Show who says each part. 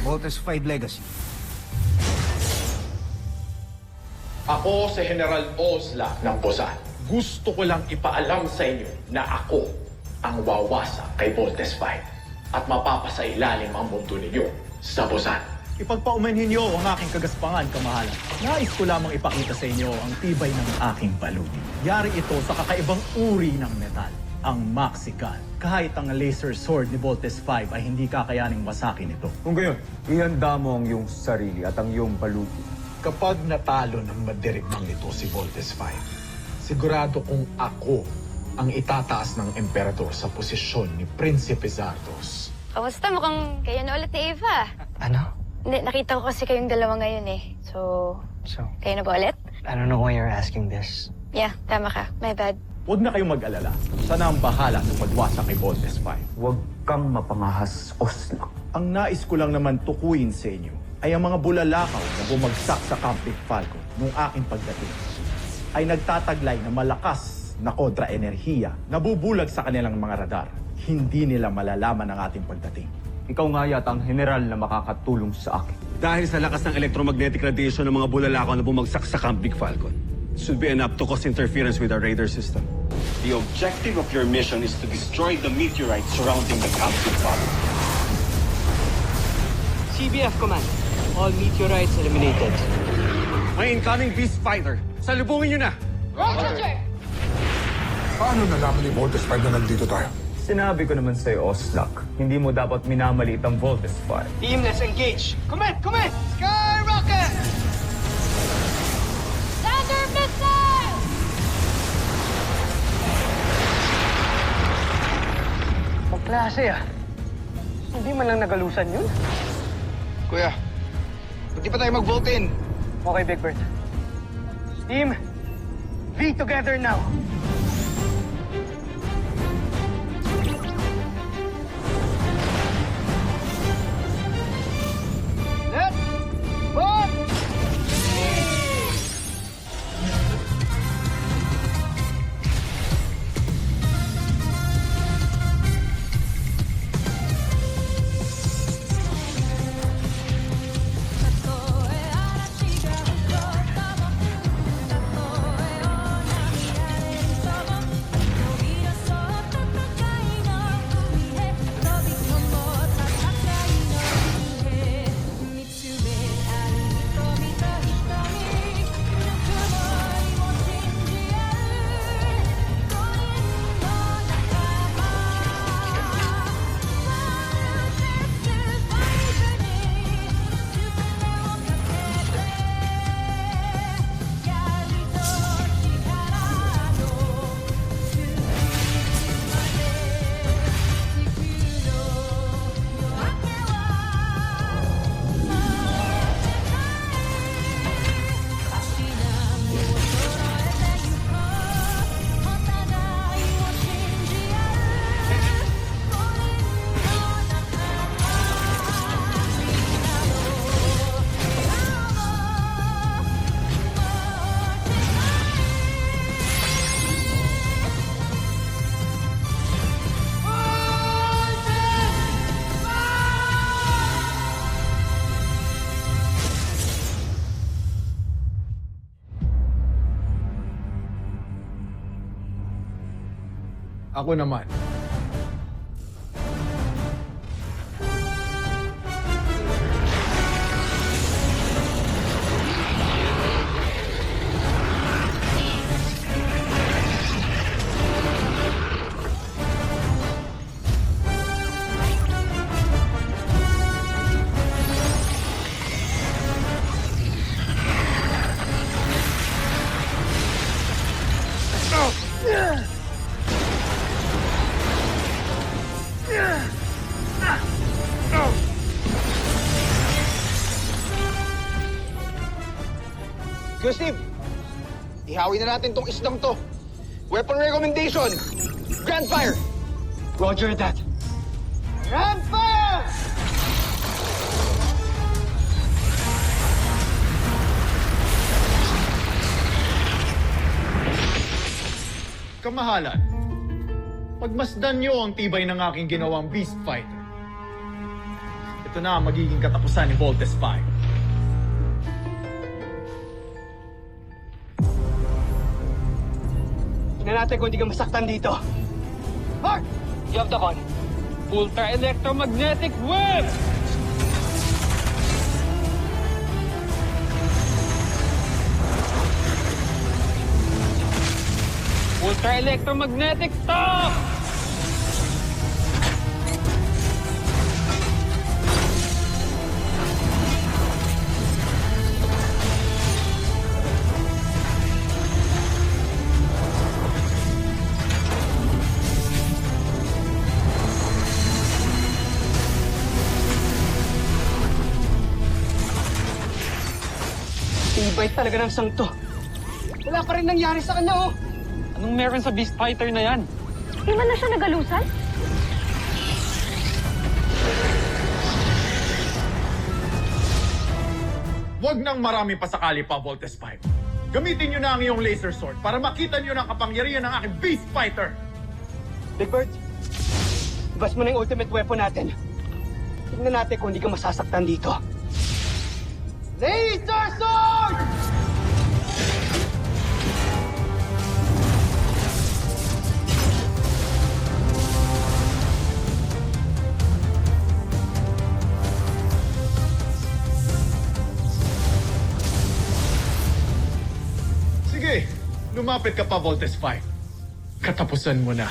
Speaker 1: Voltes 5 Legacy.
Speaker 2: Ako si General Oslack ng Bozan. Gusto ko lang ipaalam sa inyo na ako ang wawasa kay Voltes 5 at mapapasailalim ang mundo ninyo sa Bozan.
Speaker 3: Ipagpaumanhin niyo ang aking kagaspangan, kamahalan. Nais ko lamang ipakita sa inyo ang tibay ng aking baluti. Yari ito sa kakaibang uri ng metal, ang Maxical. Kahit ang laser sword ni Voltes 5 ay hindi kakayaning wasakin ito.
Speaker 4: Kung gayon, ihanda mo ang iyong sarili at ang iyong baluti.
Speaker 5: Kapag natalo ng madirigmang ito si Voltes 5, sigurado kung ako ang itataas ng emperador sa posisyon ni Prinsipe Zardos.
Speaker 6: Kamusta? Mukhang kayo na ulit ni Eva.
Speaker 7: Ano?
Speaker 6: Hindi, nakita ko kasi kayong dalawa ngayon eh. So, kayo na ba ulit?
Speaker 7: I don't know why you're asking this.
Speaker 6: Yeah, tama ka. My bad.
Speaker 3: Huwag na kayong mag-alala. Sana ang bahala sa pagwasa kay Voltes 5.
Speaker 4: Huwag kang mapangahas, Oslack.
Speaker 3: Ang nais ko lang naman tukuyin sa inyo ay ang mga bulalakaw na bumagsak sa Camp Big Falcon nung aking pagdating ay nagtataglay na malakas na kontra-enerhiya na bubulag sa kanilang mga radar. Hindi nila malalaman ang ating pagdating.
Speaker 4: Ikaw nga yata ang general na makakatulong sa akin.
Speaker 8: Dahil sa lakas ng electromagnetic radiation ng mga bulalakaw na bumagsak sa Camp Big Falcon, should be enough to cause interference with our radar system.
Speaker 9: The objective of your mission is to destroy the meteorites surrounding the Camp Big Falcon.
Speaker 7: CBF Command. All meteorites eliminated.
Speaker 8: May incoming beast fighter! Salubungin niyo na!
Speaker 5: Paano nalaman ni Voltes 5 na nandito tayo?
Speaker 4: Sinabi ko naman sa'yo, Oslack, hindi mo dapat minamaliit ang Voltes 5.
Speaker 7: Team, let's engage. Command! Skyrocket!
Speaker 6: Thunder missile!
Speaker 7: Magklase ah. Hindi man lang nagalusan yun.
Speaker 1: Kuya, pati pa tayo mag-vote-in.
Speaker 7: Okay, Big Bird. Team, be together now. Let's vote!
Speaker 5: Ako naman.
Speaker 1: Kuya Steve, ihawi na natin tong isdang to. Weapon recommendation, Grand Fire!
Speaker 7: Roger that.
Speaker 1: Grand Fire!
Speaker 3: Kamahalan, pagmasdan niyo ang tibay ng aking ginawang beast fighter.
Speaker 5: Ito na ang magiging katapusan ni Voltes 5.
Speaker 7: Tingnan natin kung hindi ka masaktan dito. Mark! You have the con. Ultra electromagnetic wave! Ultra electromagnetic stop! Tibay talaga ng sang to. Wala pa rin nangyari sa kanya, oh! Anong meron sa Beast Fighter na yan?
Speaker 6: Di ba na siya nagalusan?
Speaker 5: Huwag nang marami pasakali pa, Voltes 5. Gamitin nyo na ang iyong laser sword para makita nyo na ang kapangyarihan ng aking Beast Fighter!
Speaker 7: Big Bird, ibas mo na yung ultimate weapon natin. Tingnan natin kung hindi ka masasaktan dito. Laser sword!
Speaker 5: Sige, lumapit ka pa, Voltes 5. Katapusan mo na.